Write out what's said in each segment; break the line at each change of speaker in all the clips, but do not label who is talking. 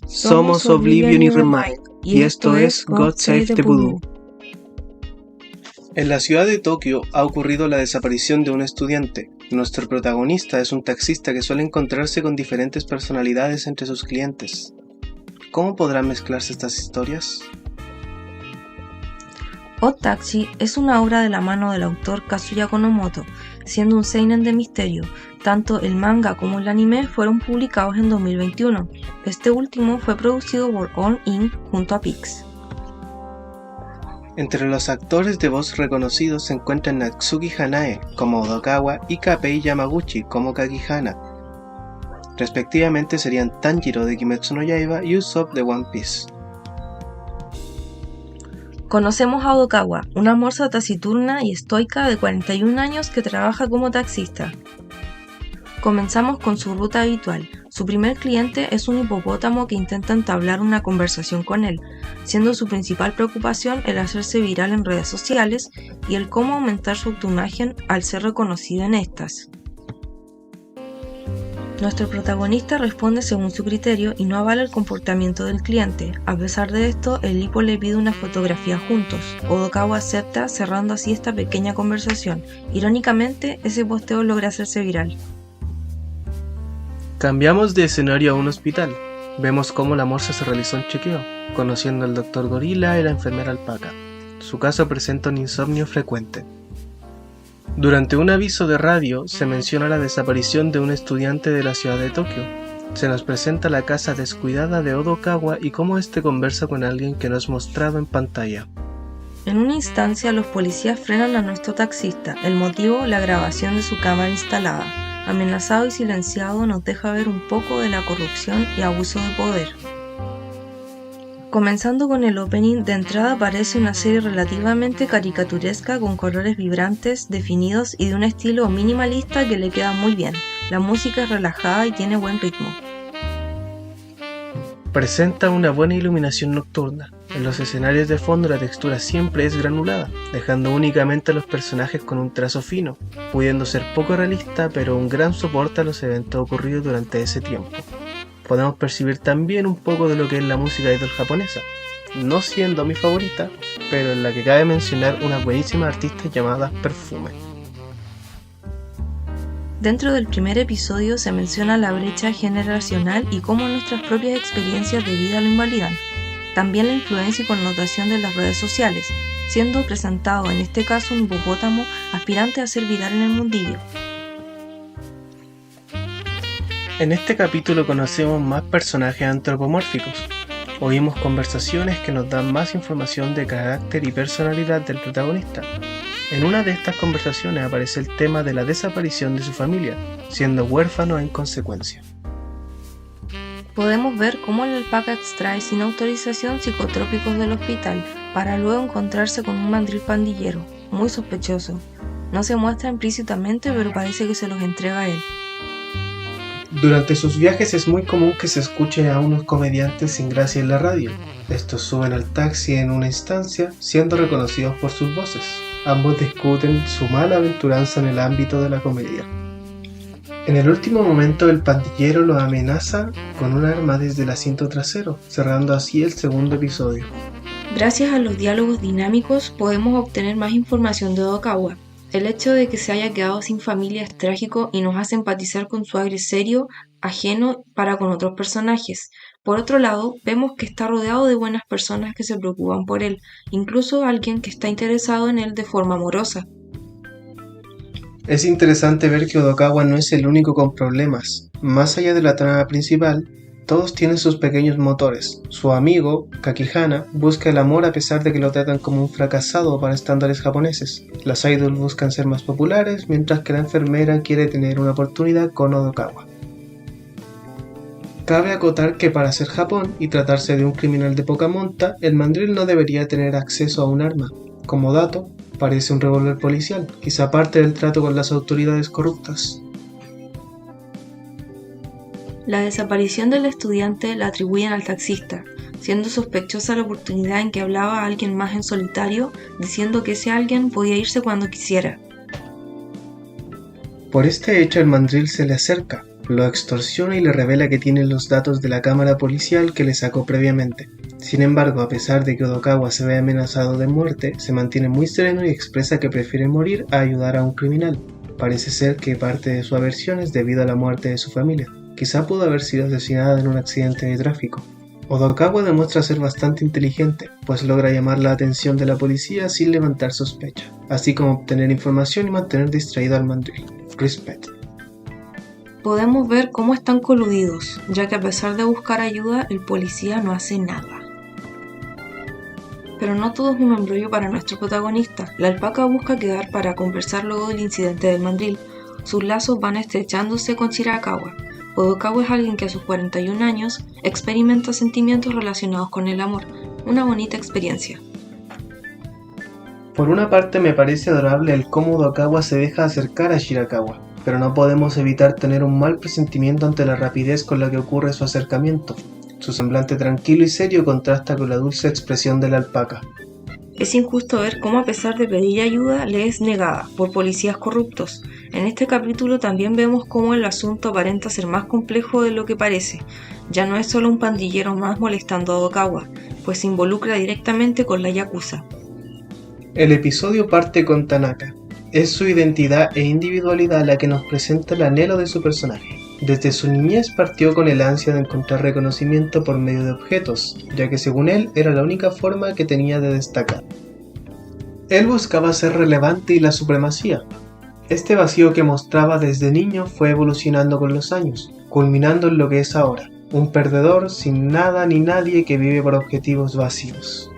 Somos Oblivion y Remind, y esto es God Save the Voodoo. En la ciudad de Tokio ha ocurrido la desaparición de un estudiante. Nuestro protagonista es un taxista que suele encontrarse con diferentes personalidades entre sus clientes. ¿Cómo podrán mezclarse estas historias?
Odd Taxi es una obra de la mano del autor Kazuya Konomoto, siendo un seinen de misterio. Tanto el manga como el anime fueron publicados en 2021. Este último fue producido por On Inc. junto a Pix.
Entre los actores de voz reconocidos se encuentran Natsuki Hanae como Odokawa y Kapei Yamaguchi como Kakihana. Respectivamente serían Tanjiro de Kimetsu no Yaiba y Usopp de One Piece.
Conocemos a Odokawa, una morsa taciturna y estoica de 41 años que trabaja como taxista. Comenzamos con su ruta habitual. Su primer cliente es un hipopótamo que intenta entablar una conversación con él, siendo su principal preocupación el hacerse viral en redes sociales y el cómo aumentar su autoimagen al ser reconocido en estas. Nuestro protagonista responde según su criterio y no avala el comportamiento del cliente. A pesar de esto, el hipo le pide una fotografía juntos. Odokawa acepta, cerrando así esta pequeña conversación. Irónicamente, ese posteo logra hacerse viral.
Cambiamos de escenario a un hospital. Vemos cómo la morsa se realizó un chequeo, conociendo al doctor Gorila y la enfermera Alpaca. Su caso presenta un insomnio frecuente. Durante un aviso de radio se menciona la desaparición de un estudiante de la ciudad de Tokio. Se nos presenta la casa descuidada de Odokawa y cómo este conversa con alguien que no es mostrado en pantalla.
En una instancia, los policías frenan a nuestro taxista. El motivo, la grabación de su cámara instalada. Amenazado y silenciado, nos deja ver un poco de la corrupción y abuso de poder. Comenzando con el opening, de entrada aparece una serie relativamente caricaturesca con colores vibrantes, definidos y de un estilo minimalista que le queda muy bien. La música es relajada y tiene buen ritmo.
Presenta una buena iluminación nocturna. En los escenarios de fondo la textura siempre es granulada, dejando únicamente a los personajes con un trazo fino, pudiendo ser poco realista pero un gran soporte a los eventos ocurridos durante ese tiempo. Podemos percibir también un poco de lo que es la música idol japonesa, no siendo mi favorita, pero en la que cabe mencionar unas buenísimas artistas llamadas Perfume.
Dentro del primer episodio se menciona la brecha generacional y cómo nuestras propias experiencias de vida lo invalidan. También la influencia y connotación de las redes sociales, siendo presentado en este caso un hipopótamo aspirante a ser viral en el mundillo.
En este capítulo conocemos más personajes antropomórficos. Oímos conversaciones que nos dan más información de carácter y personalidad del protagonista. En una de estas conversaciones aparece el tema de la desaparición de su familia, siendo huérfano en consecuencia.
Podemos ver cómo el alpaca extrae sin autorización psicotrópicos del hospital, para luego encontrarse con un mandril pandillero, muy sospechoso. No se muestra implícitamente, pero parece que se los entrega a él.
Durante sus viajes es muy común que se escuche a unos comediantes sin gracia en la radio. Estos suben al taxi en una instancia, siendo reconocidos por sus voces. Ambos discuten su mala aventuranza en el ámbito de la comedia. En el último momento el pandillero lo amenaza con un arma desde el asiento trasero, cerrando así el segundo episodio.
Gracias a los diálogos dinámicos podemos obtener más información de Odokawa. El hecho de que se haya quedado sin familia es trágico y nos hace empatizar con su aire serio, ajeno para con otros personajes. Por otro lado, vemos que está rodeado de buenas personas que se preocupan por él, incluso alguien que está interesado en él de forma amorosa.
Es interesante ver que Odokawa no es el único con problemas. Más allá de la trama principal, todos tienen sus pequeños motores. Su amigo, Kakihana, busca el amor a pesar de que lo tratan como un fracasado para estándares japoneses. Las idols buscan ser más populares, mientras que la enfermera quiere tener una oportunidad con Odokawa. Cabe acotar que para ser Japón y tratarse de un criminal de poca monta, el mandril no debería tener acceso a un arma. Como dato, parece un revólver policial, quizá parte del trato con las autoridades corruptas.
La desaparición del estudiante la atribuyen al taxista, siendo sospechosa la oportunidad en que hablaba a alguien más en solitario, diciendo que ese alguien podía irse cuando quisiera.
Por este hecho el mandril se le acerca, Lo extorsiona y le revela que tiene los datos de la cámara policial que le sacó previamente. Sin embargo, a pesar de que Odokawa se ve amenazado de muerte, se mantiene muy sereno y expresa que prefiere morir a ayudar a un criminal. Parece ser que parte de su aversión es debido a la muerte de su familia. Quizá pudo haber sido asesinada en un accidente de tráfico. Odokawa demuestra ser bastante inteligente, pues logra llamar la atención de la policía sin levantar sospecha, así como obtener información y mantener distraído al mandril. Respect.
Podemos ver cómo están coludidos, ya que a pesar de buscar ayuda, el policía no hace nada. Pero no todo es un embrollo para nuestro protagonista. La alpaca busca quedar para conversar luego del incidente del mandril. Sus lazos van estrechándose con Shirakawa. Odokawa es alguien que a sus 41 años experimenta sentimientos relacionados con el amor. Una bonita experiencia.
Por una parte me parece adorable el cómo Odokawa se deja acercar a Shirakawa, pero no podemos evitar tener un mal presentimiento ante la rapidez con la que ocurre su acercamiento. Su semblante tranquilo y serio contrasta con la dulce expresión de la alpaca.
Es injusto ver cómo a pesar de pedir ayuda le es negada por policías corruptos. En este capítulo también vemos cómo el asunto aparenta ser más complejo de lo que parece. Ya no es solo un pandillero más molestando a Odokawa, pues se involucra directamente con la Yakuza.
El episodio parte con Tanaka. Es su identidad e individualidad la que nos presenta el anhelo de su personaje. Desde su niñez partió con el ansia de encontrar reconocimiento por medio de objetos, ya que según él era la única forma que tenía de destacar. Él buscaba ser relevante y la supremacía. Este vacío que mostraba desde niño fue evolucionando con los años, culminando en lo que es ahora, un perdedor sin nada ni nadie que vive por objetivos vacíos.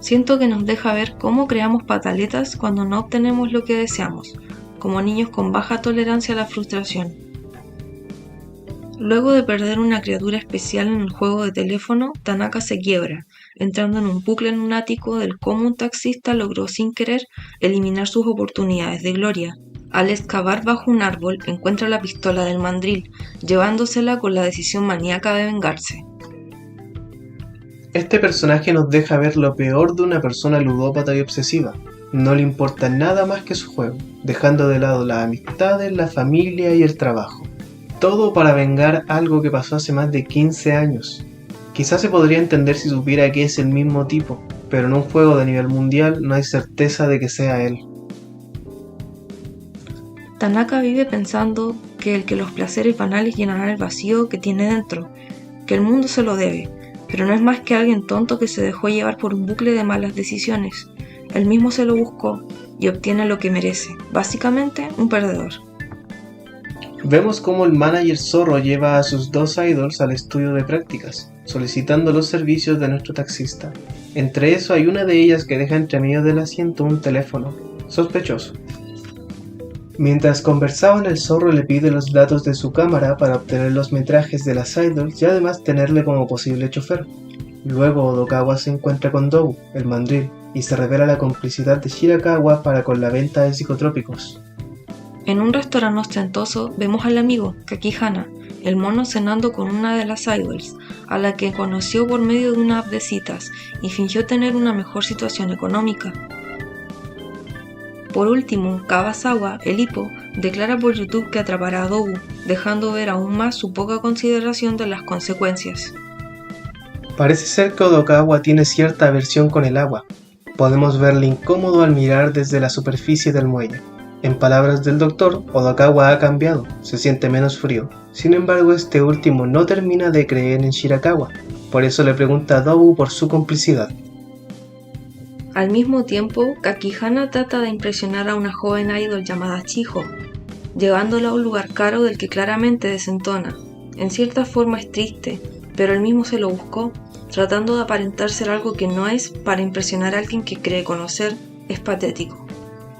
Siento que nos deja ver cómo creamos pataletas cuando no obtenemos lo que deseamos, como niños con baja tolerancia a la frustración. Luego de perder una criatura especial en el juego de teléfono, Tanaka se quiebra, entrando en un bucle lunático del cómo un taxista logró sin querer eliminar sus oportunidades de gloria. Al excavar bajo un árbol, encuentra la pistola del mandril, llevándosela con la decisión maníaca de vengarse.
Este personaje nos deja ver lo peor de una persona ludópata y obsesiva. No le importa nada más que su juego, dejando de lado las amistades, la familia y el trabajo. Todo para vengar algo que pasó hace más de 15 años. Quizás se podría entender si supiera que es el mismo tipo, pero en un juego de nivel mundial no hay certeza de que sea él.
Tanaka vive pensando que los placeres banales llenarán el vacío que tiene dentro, que el mundo se lo debe, pero no es más que alguien tonto que se dejó llevar por un bucle de malas decisiones. Él mismo se lo buscó y obtiene lo que merece, básicamente un perdedor.
Vemos cómo el manager zorro lleva a sus dos idols al estudio de prácticas, solicitando los servicios de nuestro taxista. Entre eso hay una de ellas que deja entre medio del asiento un teléfono, sospechoso. Mientras conversaban, el zorro le pide los datos de su cámara para obtener los metrajes de las idols y además tenerle como posible chofer. Luego Odokawa se encuentra con Dobu, el mandril, y se revela la complicidad de Shirakawa para con la venta de psicotrópicos.
En un restaurante ostentoso vemos al amigo, Kakihana, el mono cenando con una de las idols, a la que conoció por medio de una app de citas y fingió tener una mejor situación económica. Por último, Kawasawa, el hipo, declara por YouTube que atrapará a Dobu, dejando ver aún más su poca consideración de las consecuencias.
Parece ser que Odokawa tiene cierta aversión con el agua. Podemos verle incómodo al mirar desde la superficie del muelle. En palabras del doctor, Odokawa ha cambiado, se siente menos frío. Sin embargo, este último no termina de creer en Shirakawa, por eso le pregunta a Dobu por su complicidad.
Al mismo tiempo, Kakihana trata de impresionar a una joven idol llamada Chiho, llevándola a un lugar caro del que claramente desentona. En cierta forma es triste, pero él mismo se lo buscó, tratando de aparentar ser algo que no es para impresionar a alguien que cree conocer. Es patético.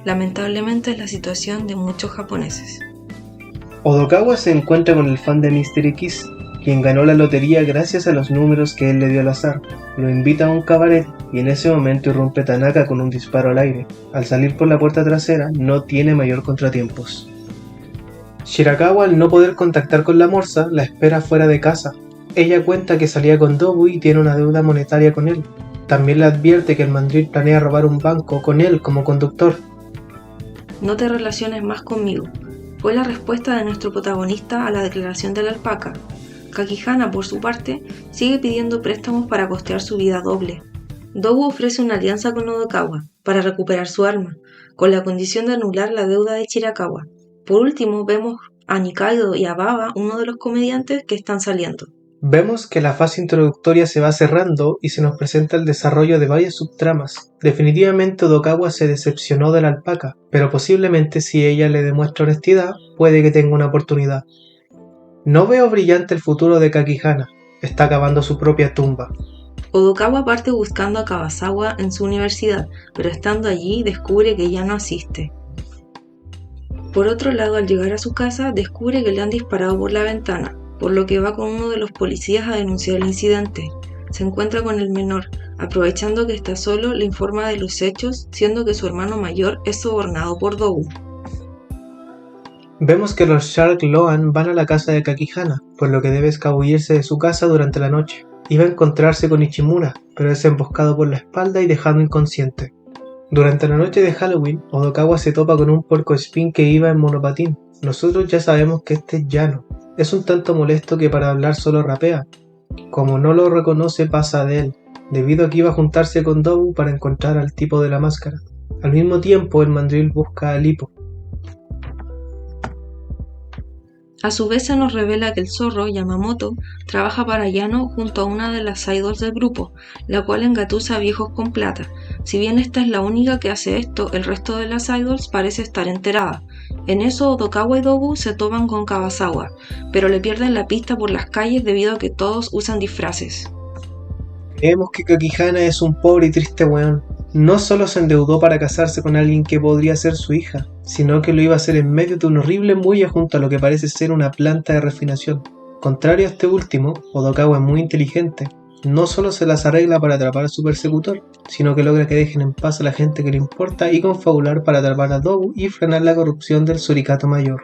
Lamentablemente es la situación de muchos japoneses.
Odokawa se encuentra con el fan de Mystery Kiss, quien ganó la lotería gracias a los números que él le dio al azar. Lo invita a un cabaret y en ese momento irrumpe Tanaka con un disparo al aire. Al salir por la puerta trasera no tiene mayor contratiempos. Shirakawa, al no poder contactar con la morsa, la espera fuera de casa. Ella cuenta que salía con Dobu y tiene una deuda monetaria con él. También le advierte que el mandril planea robar un banco con él como conductor.
No te relaciones más conmigo. Fue la respuesta de nuestro protagonista a la declaración de la alpaca. Kakihana, por su parte, sigue pidiendo préstamos para costear su vida doble. Dobu ofrece una alianza con Odokawa para recuperar su arma, con la condición de anular la deuda de Chirakawa. Por último, vemos a Nikaido y a Baba, uno de los comediantes que están saliendo.
Vemos que la fase introductoria se va cerrando y se nos presenta el desarrollo de varias subtramas. Definitivamente Odokawa se decepcionó de la alpaca, pero posiblemente si ella le demuestra honestidad, puede que tenga una oportunidad. No veo brillante el futuro de Kakihana, está cavando su propia tumba.
Odokawa parte buscando a Kawasawa en su universidad, pero estando allí descubre que ya no asiste. Por otro lado, al llegar a su casa, descubre que le han disparado por la ventana, por lo que va con uno de los policías a denunciar el incidente. Se encuentra con el menor, aprovechando que está solo, le informa de los hechos, siendo que su hermano mayor es sobornado por Dobu.
Vemos que los Shark Loan van a la casa de Kakihana, por lo que debe escabullirse de su casa durante la noche. Iba a encontrarse con Ichimura, pero es emboscado por la espalda y dejado inconsciente. Durante la noche de Halloween, Odokawa se topa con un puercoespín que iba en monopatín. Nosotros ya sabemos que este es Yano. Es un tanto molesto que para hablar solo rapea. Como no lo reconoce pasa de él, debido a que iba a juntarse con Dobu para encontrar al tipo de la máscara. Al mismo tiempo el mandril busca a Lippo.
A su vez se nos revela que el zorro, Yamamoto, trabaja para Yano junto a una de las idols del grupo, la cual engatusa a viejos con plata. Si bien esta es la única que hace esto, el resto de las idols parece estar enterada. En eso Odokawa y Dobu se topan con Kawasawa, pero le pierden la pista por las calles debido a que todos usan disfraces.
Vemos que Kakihana es un pobre y triste weón. No solo se endeudó para casarse con alguien que podría ser su hija, sino que lo iba a hacer en medio de un horrible muelle junto a lo que parece ser una planta de refinación. Contrario a este último, Odokawa es muy inteligente. No solo se las arregla para atrapar a su persecutor, sino que logra que dejen en paz a la gente que le importa y confabular para atrapar a Dobu y frenar la corrupción del Surikato Mayor.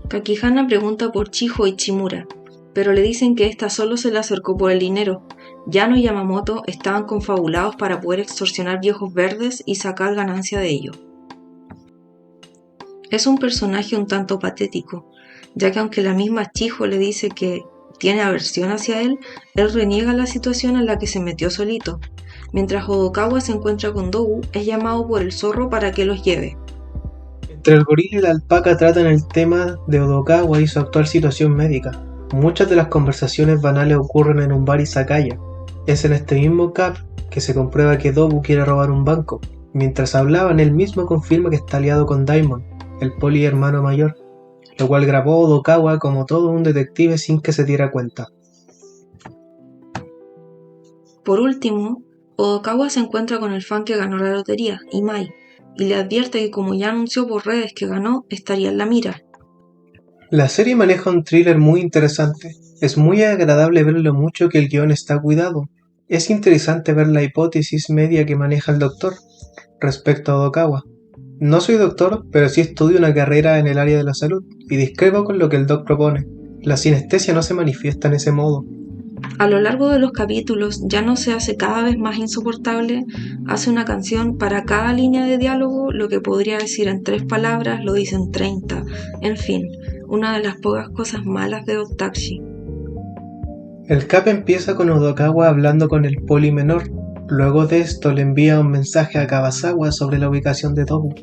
Kakihana pregunta por Chiho Ichimura, pero le dicen que ésta solo se le acercó por el dinero. Yano y Yamamoto estaban confabulados para poder extorsionar viejos verdes y sacar ganancia de ello. Es un personaje un tanto patético, ya que aunque la misma Chiho le dice que tiene aversión hacia él reniega la situación en la que se metió solito. Mientras Odokawa se encuentra con Dobu, es llamado por el zorro para que los lleve.
Entre el gorila y la alpaca tratan el tema de Odokawa y su actual situación médica. Muchas de las conversaciones banales ocurren en un bar izakaya. Es en este mismo cap que se comprueba que Dobu quiere robar un banco. Mientras hablaban, él mismo confirma que está aliado con Daimon, el poli hermano mayor, lo cual grabó Odokawa como todo un detective sin que se diera cuenta.
Por último, Odokawa se encuentra con el fan que ganó la lotería, Imai, y le advierte que como ya anunció por redes que ganó, estaría en la mira.
La serie maneja un thriller muy interesante. Es muy agradable ver lo mucho que el guión está cuidado. Es interesante ver la hipótesis media que maneja el doctor respecto a Odokawa. No soy doctor, pero sí estudio una carrera en el área de la salud y discrepo con lo que el doc propone. La sinestesia no se manifiesta en ese modo.
A lo largo de los capítulos, Yano se hace cada vez más insoportable, hace una canción para cada línea de diálogo, lo que podría decir en 3 palabras lo dice en 30, en fin, una de las pocas cosas malas de Otachi.
El cap empieza con Odokawa hablando con el poli menor. Luego de esto le envía un mensaje a Kawasawa sobre la ubicación de Dobu.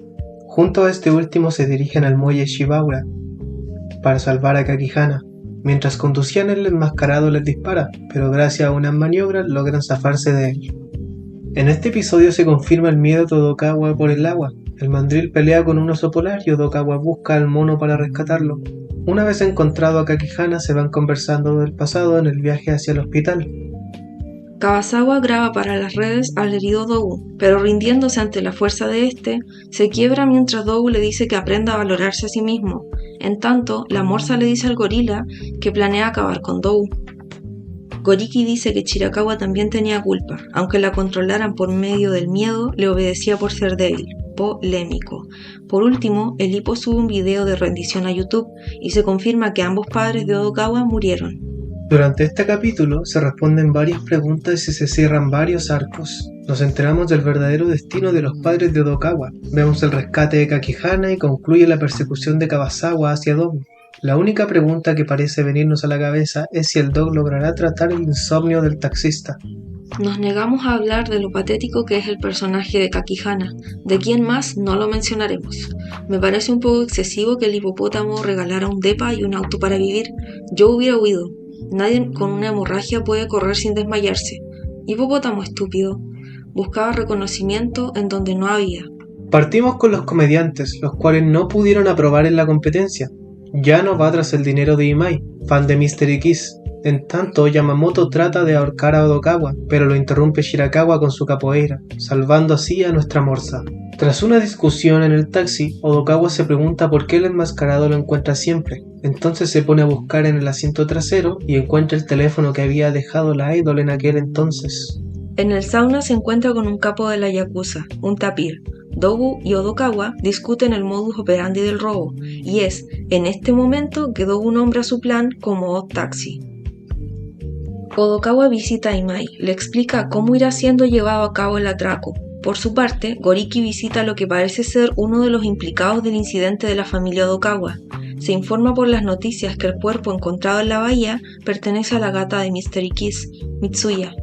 Junto a este último se dirigen al muelle Shibaura para salvar a Kakihana. Mientras conducían el enmascarado les dispara, pero gracias a unas maniobras logran zafarse de él. En este episodio se confirma el miedo de Odokawa por el agua. El mandril pelea con un oso polar y Odokawa busca al mono para rescatarlo. Una vez encontrado a Kakihana se van conversando del pasado en el viaje hacia el hospital.
Kawasawa graba para las redes al herido Dobu, pero rindiéndose ante la fuerza de este, se quiebra mientras Dobu le dice que aprenda a valorarse a sí mismo. En tanto, la morsa le dice al gorila que planea acabar con Dobu. Goriki dice que Chirakawa también tenía culpa, aunque la controlaran por medio del miedo, le obedecía por ser débil. Polémico. Por último, el Hippo sube un video de rendición a YouTube y se confirma que ambos padres de Odokawa murieron.
Durante este capítulo se responden varias preguntas y se cierran varios arcos. Nos enteramos del verdadero destino de los padres de Odokawa, vemos el rescate de Kakihana y concluye la persecución de Kawasawa hacia Dobu. La única pregunta que parece venirnos a la cabeza es si el Dog logrará tratar el insomnio del taxista.
Nos negamos a hablar de lo patético que es el personaje de Kakihana, de quién más no lo mencionaremos. Me parece un poco excesivo que el hipopótamo regalara un depa y un auto para vivir. Yo hubiera huido. Nadie con una hemorragia puede correr sin desmayarse. Hipopótamo estúpido. Buscaba reconocimiento en donde no había.
Partimos con los comediantes, los cuales no pudieron aprobar en la competencia. Yano va tras el dinero de Imai, fan de Mystery Kiss. En tanto, Yamamoto trata de ahorcar a Odokawa, pero lo interrumpe Shirakawa con su capoeira, salvando así a nuestra morsa. Tras una discusión en el taxi, Odokawa se pregunta por qué el enmascarado lo encuentra siempre. Entonces se pone a buscar en el asiento trasero y encuentra el teléfono que había dejado la idol en aquel entonces.
En el sauna se encuentra con un capo de la Yakuza, un tapir. Dobu y Odokawa discuten el modus operandi del robo, y es en este momento que Dobu nombra su plan como Odd Taxi. Odokawa visita a Imai, le explica cómo irá siendo llevado a cabo el atraco. Por su parte, Goriki visita lo que parece ser uno de los implicados del incidente de la familia Odokawa. Se informa por las noticias que el cuerpo encontrado en la bahía pertenece a la gata de Mystery Kiss, Mitsuya.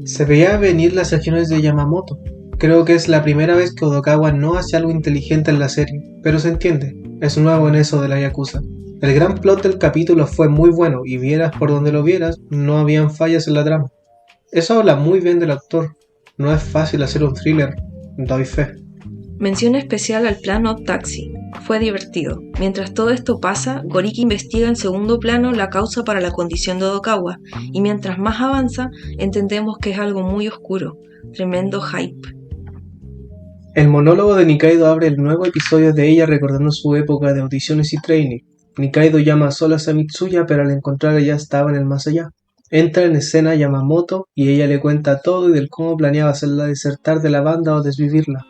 Se veía venir las acciones de Yamamoto. Creo que es la primera vez que Odokawa no hace algo inteligente en la serie, pero se entiende, es nuevo en eso de la Yakuza. El gran plot del capítulo fue muy bueno y vieras por donde lo vieras, no habían fallas en la trama. Eso habla muy bien del actor, no es fácil hacer un thriller, doy fe.
Mención especial al plan Odd Taxi. Fue divertido. Mientras todo esto pasa, Goriki investiga en segundo plano la causa para la condición de Odokawa, y mientras más avanza, entendemos que es algo muy oscuro. Tremendo hype.
El monólogo de Nikaido abre el nuevo episodio de ella recordando su época de audiciones y training. Nikaido llama a solas a Mitsuya, pero al encontrarla ya estaba en el más allá. Entra en escena Yamamoto y ella le cuenta todo y del cómo planeaba hacerla desertar de la banda o desvivirla.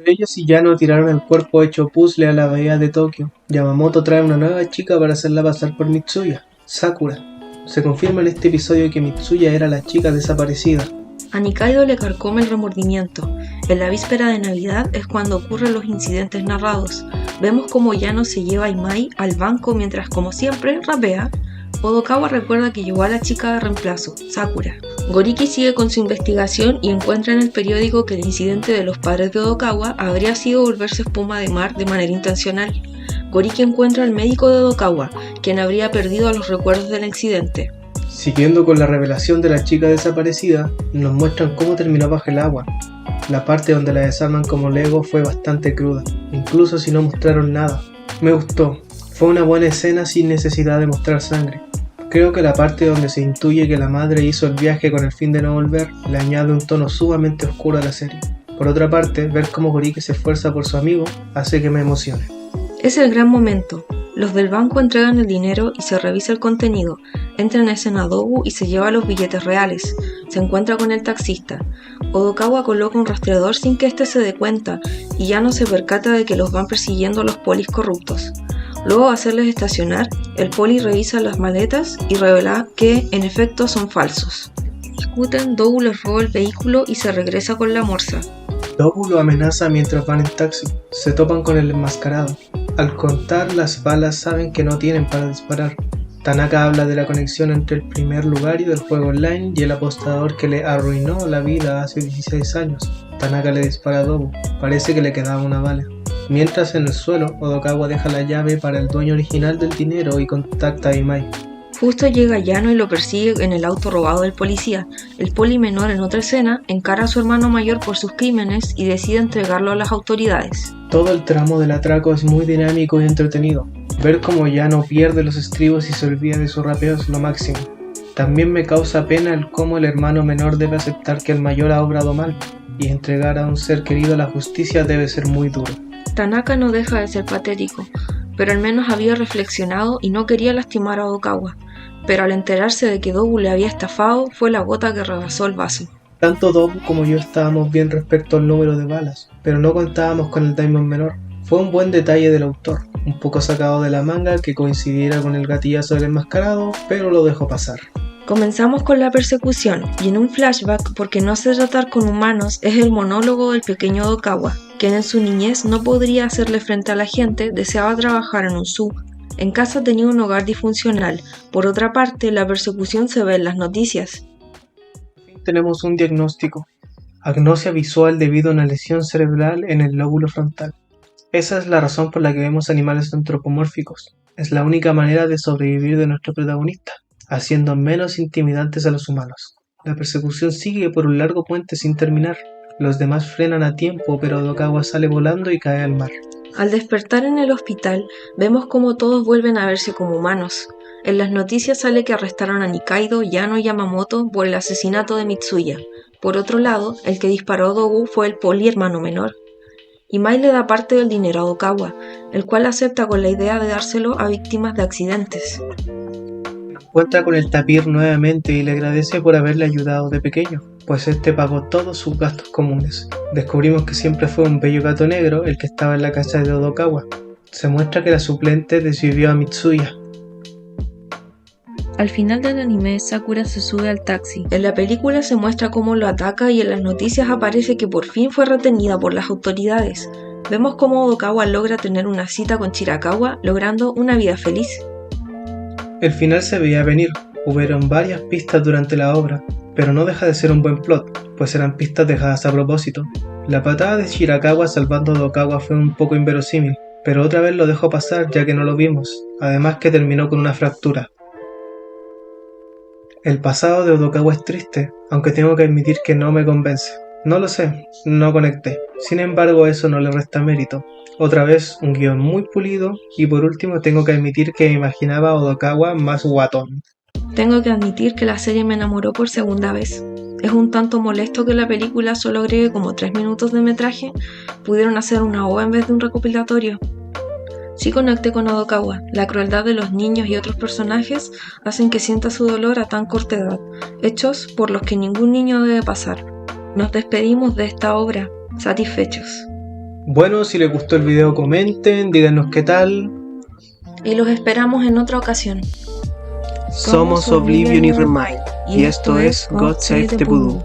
Entre ellos y Yano tiraron el cuerpo hecho puzzle a la bahía de Tokio. Yamamoto trae una nueva chica para hacerla pasar por Mitsuya, Sakura. Se confirma en este episodio que Mitsuya era la chica desaparecida.
A Nikaido le carcome el remordimiento. En la víspera de Navidad es cuando ocurren los incidentes narrados. Vemos como Yano se lleva a Imai al banco mientras, como siempre, rapea. Odokawa recuerda que llevó a la chica de reemplazo, Sakura. Goriki sigue con su investigación y encuentra en el periódico que el incidente de los padres de Odokawa habría sido volverse espuma de mar de manera intencional. Goriki encuentra al médico de Odokawa, quien habría perdido los recuerdos del accidente.
Siguiendo con la revelación de la chica desaparecida, nos muestran cómo terminó bajo el agua. La parte donde la desarman como Lego fue bastante cruda, incluso si no mostraron nada. Me gustó, fue una buena escena sin necesidad de mostrar sangre. Creo que la parte donde se intuye que la madre hizo el viaje con el fin de no volver le añade un tono sumamente oscuro a la serie. Por otra parte, ver cómo Goriki se esfuerza por su amigo hace que me emocione.
Es el gran momento. Los del banco entregan el dinero y se revisa el contenido. Entra en escena Dobu y se lleva los billetes reales. Se encuentra con el taxista. Odokawa coloca un rastreador sin que éste se dé cuenta y ya no se percata de que los van persiguiendo los polis corruptos. Luego de hacerles estacionar, el poli revisa las maletas y revela que, en efecto, son falsos. Discuten, Dobu les roba el vehículo y se regresa con la morsa.
Dobu lo amenaza mientras van en taxi. Se topan con el enmascarado. Al contar las balas saben que no tienen para disparar. Tanaka habla de la conexión entre el primer lugar y del juego online y el apostador que le arruinó la vida hace 16 años. Tanaka le dispara a Dobu. Parece que le quedaba una bala. Mientras en el suelo, Odokawa deja la llave para el dueño original del dinero y contacta a Imai.
Justo llega Yano y lo persigue en el auto robado del policía. El poli menor en otra escena encara a su hermano mayor por sus crímenes y decide entregarlo a las autoridades.
Todo el tramo del atraco es muy dinámico y entretenido. Ver cómo Yano pierde los estribos y se olvida de su rapeo es lo máximo. También me causa pena el cómo el hermano menor debe aceptar que el mayor ha obrado mal, y entregar a un ser querido a la justicia debe ser muy duro.
Tanaka no deja de ser patético, pero al menos había reflexionado y no quería lastimar a Odokawa. Pero al enterarse de que Dobu le había estafado, fue la gota que rebasó el vaso.
Tanto Dobu como yo estábamos bien respecto al número de balas, pero no contábamos con el Diamond menor. Fue un buen detalle del autor. un poco sacado de la manga que coincidiera con el gatillazo del enmascarado, pero lo dejó pasar.
Comenzamos con la persecución, y en un flashback, porque no se tratar con humanos, es el monólogo del pequeño Odokawa, quien en su niñez no podría hacerle frente a la gente, deseaba trabajar en un zoo. En casa tenía un hogar disfuncional. Por otra parte, la persecución se ve en las noticias.
Tenemos un diagnóstico: agnosia visual debido a una lesión cerebral en el lóbulo frontal. Esa es la razón por la que vemos animales antropomórficos. Es la única manera de sobrevivir de nuestro protagonista, haciendo menos intimidantes a los humanos. La persecución sigue por un largo puente sin terminar. Los demás frenan a tiempo, pero Odokawa sale volando y cae al mar.
Al despertar en el hospital, vemos cómo todos vuelven a verse como humanos. En las noticias sale que arrestaron a Nikaido, Yano y Yamamoto por el asesinato de Mitsuya. Por otro lado, el que disparó a Dogu fue el poli hermano menor. Imai le da parte del dinero a Odokawa, el cual acepta con la idea de dárselo a víctimas de accidentes.
Encuentra con el tapir nuevamente y le agradece por haberle ayudado de pequeño, pues este pagó todos sus gastos comunes. Descubrimos que siempre fue un bello gato negro el que estaba en la casa de Odokawa. Se muestra que la suplente desvivió a Mitsuya.
Al final del anime, Sakura se sube al taxi. En la película se muestra cómo lo ataca y en las noticias aparece que por fin fue retenida por las autoridades. Vemos cómo Odokawa logra tener una cita con Shirakawa, logrando una vida feliz.
El final se veía venir, hubieron varias pistas durante la obra, pero no deja de ser un buen plot, pues eran pistas dejadas a propósito. La patada de Shirakawa salvando a Odokawa fue un poco inverosímil, pero otra vez lo dejó pasar ya que no lo vimos, además que terminó con una fractura. El pasado de Odokawa es triste, aunque tengo que admitir que no me convence. No lo sé, no conecté. Sin embargo, eso no le resta mérito. Otra vez, un guión muy pulido, y por último tengo que admitir que me imaginaba a Odokawa más guatón.
Tengo que admitir que la serie me enamoró por segunda vez. Es un tanto molesto que la película solo agregue como 3 minutos de metraje. Pudieron hacer una OVA en vez de un recopilatorio. Sí conecté con Odokawa. La crueldad de los niños y otros personajes hacen que sienta su dolor a tan corta edad, hechos por los que ningún niño debe pasar. Nos despedimos de esta obra, satisfechos.
Bueno, si les gustó el video comenten, díganos qué tal.
Y los esperamos en otra ocasión.
Somos Oblivion y Remind, y esto es God Save the Voodoo.